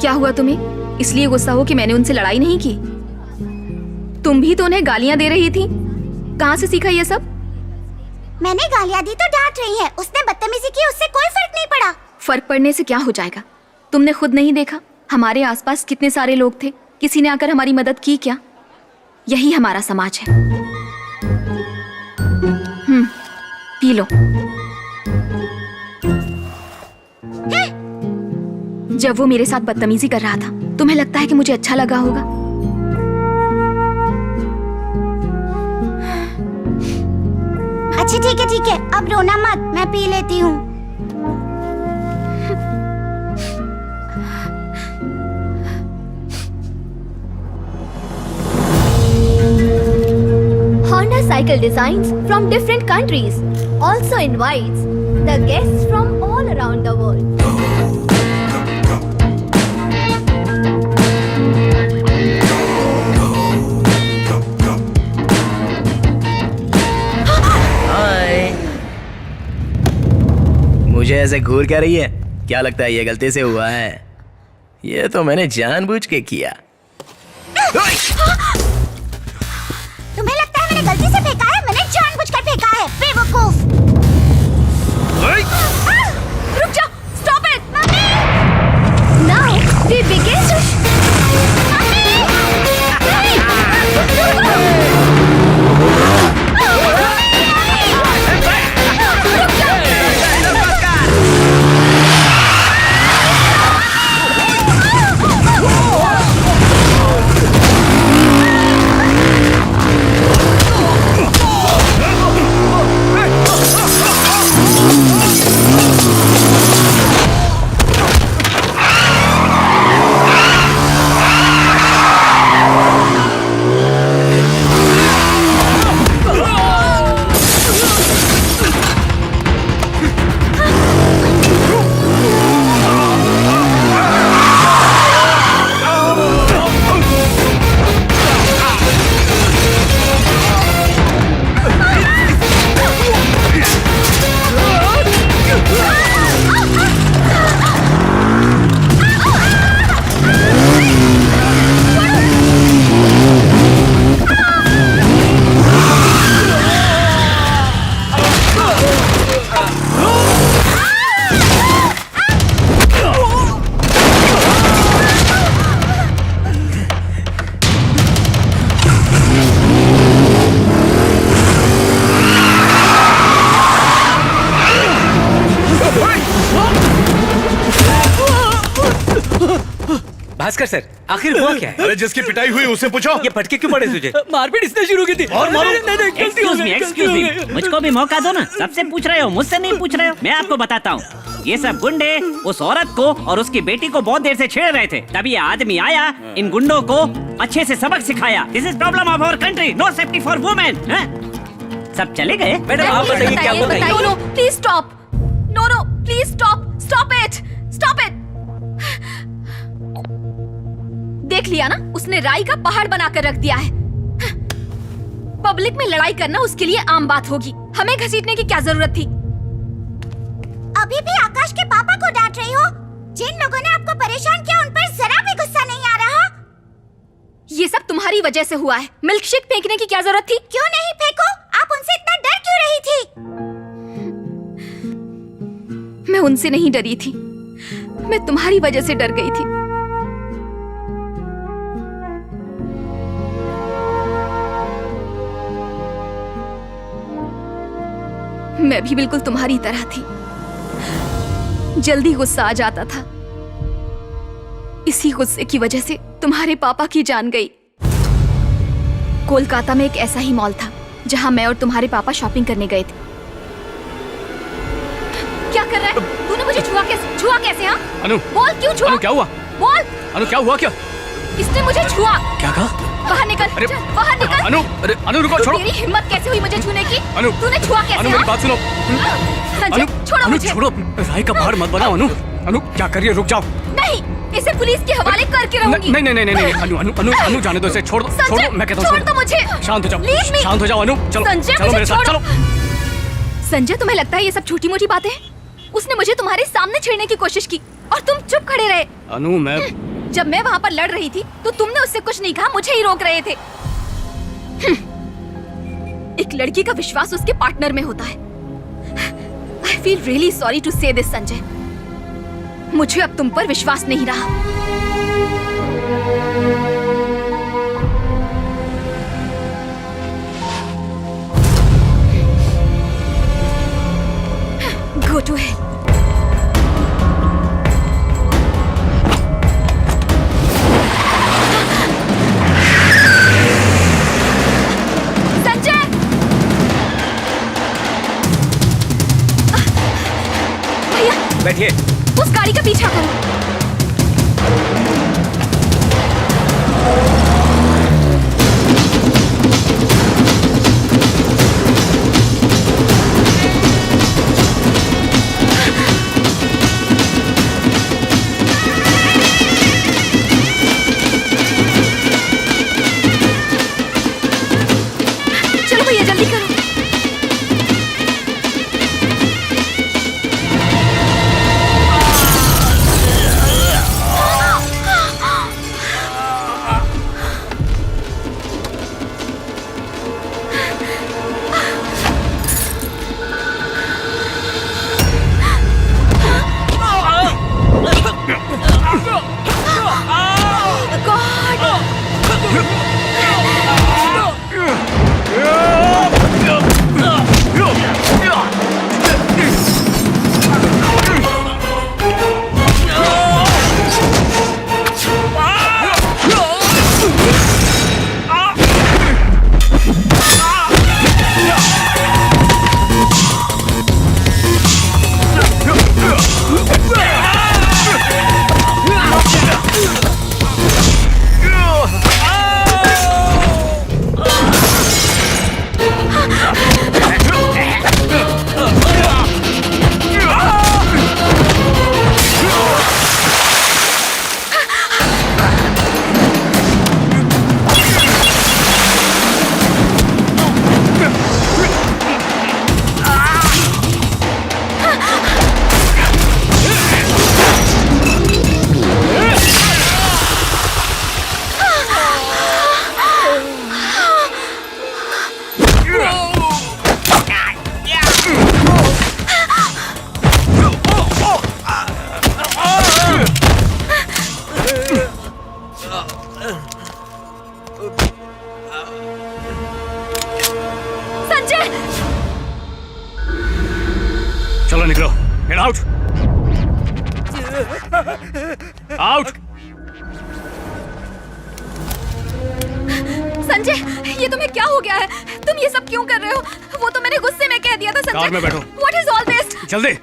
क्या हुआ तुम्हें? इसलिए गुस्सा हो कि मैंने उनसे लड़ाई नहीं की? तुम भी तो उन्हें गालियां दे रही थी। कहाँ से सीखा ये सब? मैंने गालियां दी तो डांट रही है, उसने बदतमीजी की, उससे कोई फर्क नहीं पड़ा। फर्क पड़ने से क्या हो जाएगा? तुमने खुद नहीं देखा हमारे आसपास कितने सारे लोग थे, किसी ने आकर हमारी मदद की क्या? यही हमारा समाज है। P low. जब वो मेरे साथ बदतमीजी कर रहा था, तुम्हें लगता है कि मुझे अच्छा लगा होगा? अच्छा ठीक है, अब रोना मत, मैं पी लेती हूँ। Honda Cycle Designs from different countries also invites the guests from all around the world. मुझे ऐसे घूर क्या रही है? क्या लगता है ये गलती से हुआ है? ये तो मैंने जानबूझ के किया। तुम्हें लगता है मैंने गलती से फेंका है? मैंने जानबूझकर फेंका है, बेवकूफ। रुक जाओ, stop it. Mummy! Now we begin to Bhaskar sir, आखिर हुआ क्या है? अरे जिसकी पिटाई हुई उससे पूछो। ये फटके क्यों पड़े तुझे? मारपीट इसने शुरू की थी। और मारो। एक्सक्यूज मी, मुझको भी मौका दो ना। सबसे पूछ रहे हो, मुझसे नहीं पूछ रहे हो। मैं आपको बताता हूँ, ये सब गुंडे उस औरत को और उसकी बेटी को बहुत देर से छेड़ रहे थे। तभी ये आदमी आया, इन गुंडों को अच्छे से सबक सिखाया। This is problem of our country, no safety for women. सब चले गए। मैडम आप बताइए क्या हुआ? No, please stop. No, please stop. Stop it. देख लिया ना, उसने राई का पहाड़ बनाकर रख दिया है। पब्लिक में लड़ाई करना उसके लिए आम बात होगी। हमें घसीटने की क्या जरूरत थी? अभी भी आकाश के पापा को डांट रही हो? जिन लोगों ने आपको परेशान किया उन पर जरा भी गुस्सा नहीं आ रहा? ये सब तुम्हारी वजह से हुआ है। मिल्क शेक फेंकने की क्या जरूरत थी? क्यों नहीं फेंको? आप उनसे इतना डर क्यों रही थी? मैं उनसे नहीं डरी थी, मैं तुम्हारी वजह से डर गई थी। मैं भी बिल्कुल तुम्हारी तरह थी, जल्दी गुस्सा आ जाता था। इसी गुस्से की वजह से तुम्हारे पापा की जान गई। कोलकाता में एक ऐसा ही मॉल था जहां मैं और तुम्हारे पापा शॉपिंग करने गए थे। क्या कर रहा है? तूने मुझे छुआ कैसे? हाँ अनु, बोल, क्यों छुआ? अनु क्या हुआ? बोल। अनु क्या हुआ? क्या इसने मुझे छुआ। क्या कहा? बाहर निकल। अरे चल, बाहर निकल। अनु, अरे अनु रुको, छोड़ो। तेरी हिम्मत कैसे हुई मुझे छूने की? अनु, तूने छुआ कैसे? अनु मेरी बात सुनो। संजय, छोड़ो मुझे। छोड़ो, राय का पहाड़ मत बनाओ। अनु, क्या कर रही है? रुक जाओ। नहीं, इसे पुलिस के हवाले करके रहूंगी। नहीं, अनु जाने दो इसे। छोड़ दो, मैं कहता हूँ छोड़ दो मुझे। शांत हो जाओ, शांत हो जाओ अनु। चलो, संजय, चलो मेरे साथ, चलो। संजय, तुम्हें लगता है ये सब छोटी मोटी बातें हैं? उसने मुझे तुम्हारे सामने छेड़ने की कोशिश की और तुम चुप खड़े रहे। अनु, मैं जब मैं वहां पर लड़ रही थी तो तुमने उससे कुछ नहीं कहा, मुझे ही रोक रहे थे। एक लड़की का विश्वास उसके पार्टनर में होता है। I feel really sorry to say this Sanjay, मुझे अब तुम पर विश्वास नहीं रहा। Go to hell. संजय! भैया, बैठिए। उस गाड़ी का पीछा करो। चलो भैया, जल्दी करो। संजय! चलो निकलो, गेट आउट, आउट। संजय, ये तुम्हें क्या हो गया है? तुम ये सब क्यों कर रहे हो? वो तो मैंने गुस्से में कह दिया था संजय। कार में बैठो। What is all this? जल्दी।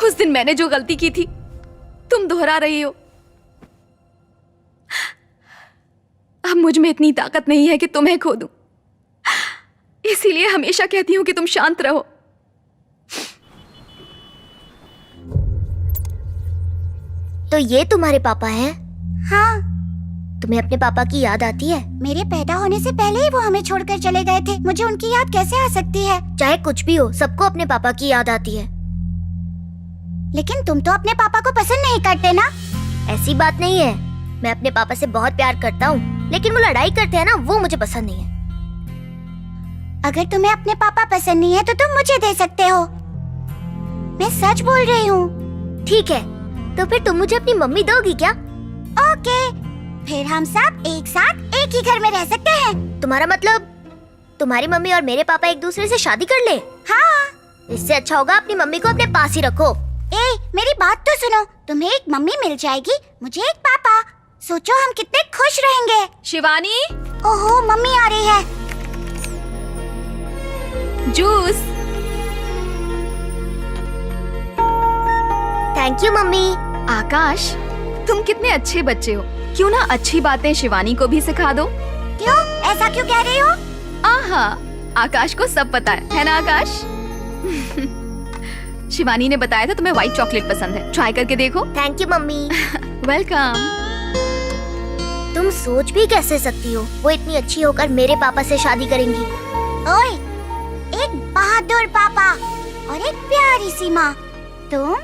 उस दिन मैंने जो गलती की थी तुम दोहरा रही हो। अब मुझ में इतनी ताकत नहीं है कि तुम्हें खो दूं। इसीलिए हमेशा कहती हूं कि तुम शांत रहो। तो ये तुम्हारे पापा हैं? हाँ, तुम्हें अपने पापा की याद आती है? मेरे पैदा होने से पहले ही वो हमें छोड़कर चले गए थे। मुझे उनकी याद कैसे आ सकती है? चाहे कुछ भी हो, सबको अपने पापा की याद आती है। लेकिन तुम तो अपने पापा को पसंद नहीं करते ना? ऐसी बात नहीं है, मैं अपने पापा से बहुत प्यार करता हूँ, लेकिन वो लड़ाई करते हैं ना, वो मुझे पसंद नहीं है। अगर तुम्हें अपने पापा पसंद नहीं है तो तुम मुझे दे सकते हो। मैं सच बोल रही हूँ। ठीक है, तो फिर तुम मुझे अपनी मम्मी दोगी क्या? ओके, फिर हम सब एक साथ एक ही घर में रह सकते हैं। तुम्हारा मतलब तुम्हारी मम्मी और मेरे पापा एक दूसरे से शादी कर ले? हाँ। इससे अच्छा होगा अपनी मम्मी को अपने पास ही रखो। ए, मेरी बात तो सुनो। तुम्हें एक मम्मी मिल जाएगी, मुझे एक पापा। सोचो हम कितने खुश रहेंगे। शिवानी, ओहो, मम्मी आ रही है। Juice. Thank you mummy. Akash, तुम कितने अच्छे बच्चे हो। क्यों ना अच्छी बातें शिवानी को भी सिखा दो। क्यों, ऐसा क्यों कह रही हो? आहा, आकाश को सब पता है ना आकाश? शिवानी ने बताया था तुम्हें व्हाइट चॉकलेट पसंद है, ट्राई करके देखो। Thank you mummy. वेलकम। तुम सोच भी कैसे सकती हो, वो इतनी अच्छी होकर मेरे पापा से शादी करेंगी। ओए, एक बहादुर पापा और एक प्यारी सी माँ। तुम,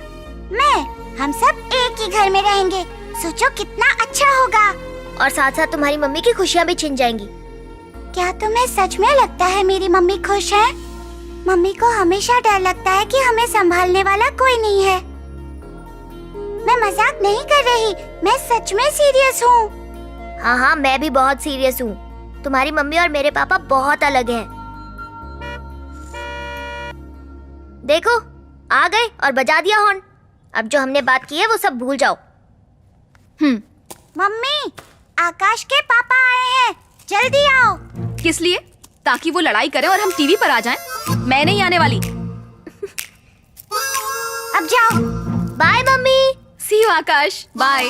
मैं, हम सब एक ही घर में रहेंगे। सोचो कितना अच्छा होगा। और साथ साथ तुम्हारी मम्मी की खुशियाँ भी छिन जाएंगी। क्या तुम्हें सच में लगता है मेरी मम्मी खुश है? मम्मी को हमेशा डर लगता है कि हमें संभालने वाला कोई नहीं है। मैं मजाक नहीं कर रही, मैं सच में सीरियस हूँ। हाँ हाँ, मैं भी बहुत सीरियस हूँ। तुम्हारी मम्मी और मेरे पापा बहुत अलग हैं। देखो, आ गए और बजा दिया हॉर्न। अब जो हमने बात की है वो सब भूल जाओ। मम्मी, आकाश के पापा आए हैं, जल्दी आओ। किस लिए? ताकि वो लड़ाई करें और हम टीवी पर आ जाएं? मैं नहीं आने वाली। अब जाओ। Bye mummy. See you Akash, bye.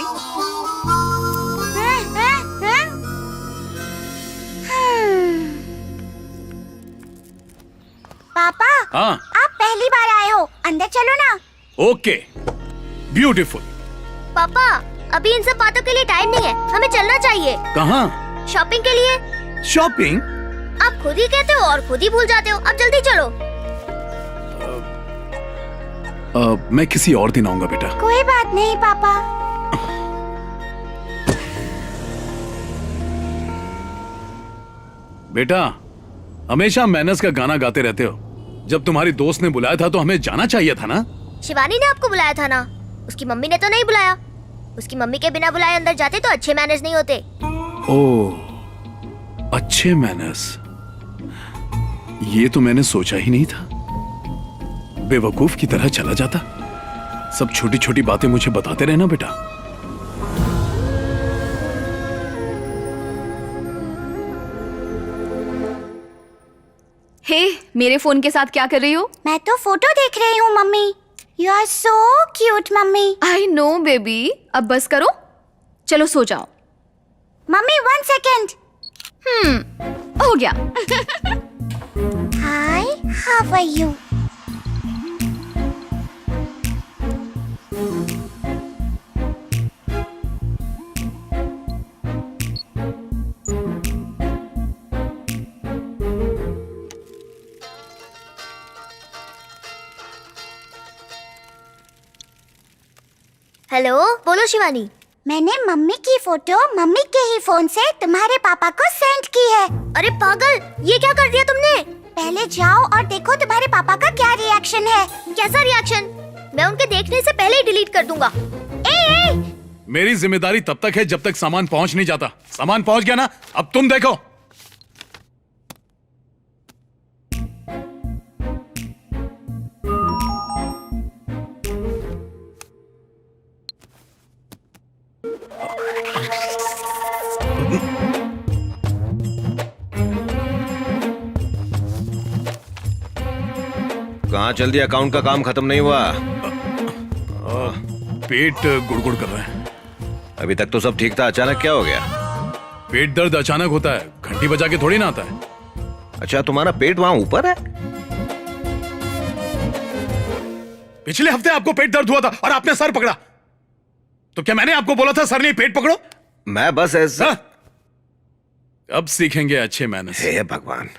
पापा, हाँ। आप पहली बार आए हो, अंदर चलो ना। Okay, beautiful. पापा, अभी इन सब बातों के लिए टाइम नहीं है, हमें चलना चाहिए। कहाँ? शॉपिंग के लिए। शॉपिंग? आप खुद ही कहते हो और खुद ही भूल जाते हो। अब जल्दी चलो। मैं किसी और दिन आऊंगा बेटा। कोई बात नहीं पापा। बेटा, हमेशा मैनर्स का गाना गाते रहते हो। जब तुम्हारी दोस्त ने बुलाया था तो हमें जाना चाहिए था ना। शिवानी ने आपको बुलाया था ना, उसकी मम्मी ने तो नहीं बुलाया। उसकी मम्मी के बिना बुलाए अंदर जाते तो अच्छे मैनर्स नहीं होते। ओह, अच्छे मैनर्स, ये तो मैंने सोचा ही नहीं था। बेवकूफ की तरह चला जाता। सब छोटी छोटी बातें मुझे बताते रहना बेटा। हे, मेरे फोन के साथ क्या कर रही हो? मैं तो फोटो देख रही हूँ mummy. You are so cute mummy. I know baby, अब बस करो, चलो सो जाओ। Mummy 1 second. हो गया। Hi, how are you? Hello, बोलो शिवानी। मैंने मम्मी की फोटो मम्मी के ही फोन से तुम्हारे पापा को सेंड की है। अरे पागल, ये क्या कर दिया तुमने? पहले जाओ और देखो तुम्हारे पापा का क्या रिएक्शन है। कैसा रिएक्शन? मैं उनके देखने से पहले ही डिलीट कर दूंगा। ए, मेरी जिम्मेदारी तब तक है जब तक सामान पहुंच नहीं जाता। सामान पहुंच गया ना, अब तुम देखो। कहाँ चल दिया? अकाउंट का काम खत्म नहीं हुआ? पेट गुड़गुड़ कर रहा है। अभी तक तो सब ठीक था, अचानक क्या हो गया? पेट दर्द अचानक होता है, घंटी बजा के थोड़ी ना आता है। अच्छा, तुम्हारा पेट वहां ऊपर है? पिछले हफ्ते आपको पेट दर्द हुआ था और आपने सर पकड़ा, तो क्या मैंने आपको बोला था सर नहीं पेट पकड़ो? मैं बस ऐसा। हाँ? अब सीखेंगे अच्छे मैनर्स। हे भगवान।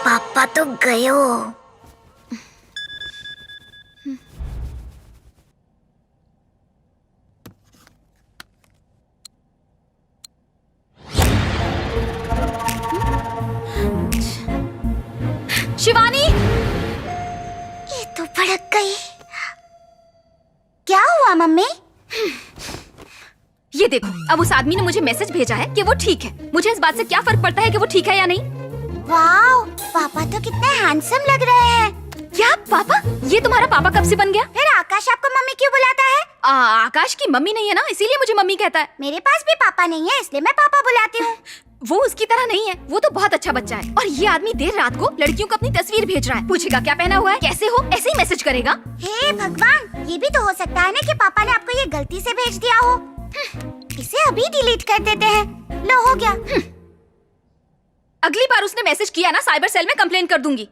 पापा तो गए हो। शिवानी! ये तो भड़क गई। क्या हुआ मम्मी? ये देखो, अब उस आदमी ने मुझे मैसेज भेजा है कि वो ठीक है। मुझे इस बात से क्या फर्क पड़ता है कि वो ठीक है या नहीं? वाओ, पापा तो कितने हैंडसम लग रहे हैं। क्या पापा? ये तुम्हारा पापा कब से बन गया? फिर आकाश आपको मम्मी क्यों बुलाता है? आकाश की मम्मी नहीं है ना, इसीलिए मुझे मम्मी कहता है। मेरे पास भी पापा नहीं है, इसलिए मैं पापा बुलाती हूँ। वो उसकी तरह नहीं है, वो तो बहुत अच्छा बच्चा है। और ये आदमी देर रात को लड़कियों को अपनी तस्वीर भेज रहा है। पूछेगा क्या पहना हुआ है, कैसे हो, ऐसे ही मैसेज करेगा। हे भगवान, ये भी तो हो सकता है ना कि पापा ने आपको ये गलती से भेज दिया हो। इसे अभी डिलीट कर देते हैं। लो, हो गया। अगली बार उसने मैसेज किया ना, साइबर सेल में कंप्लेन कर दूंगी।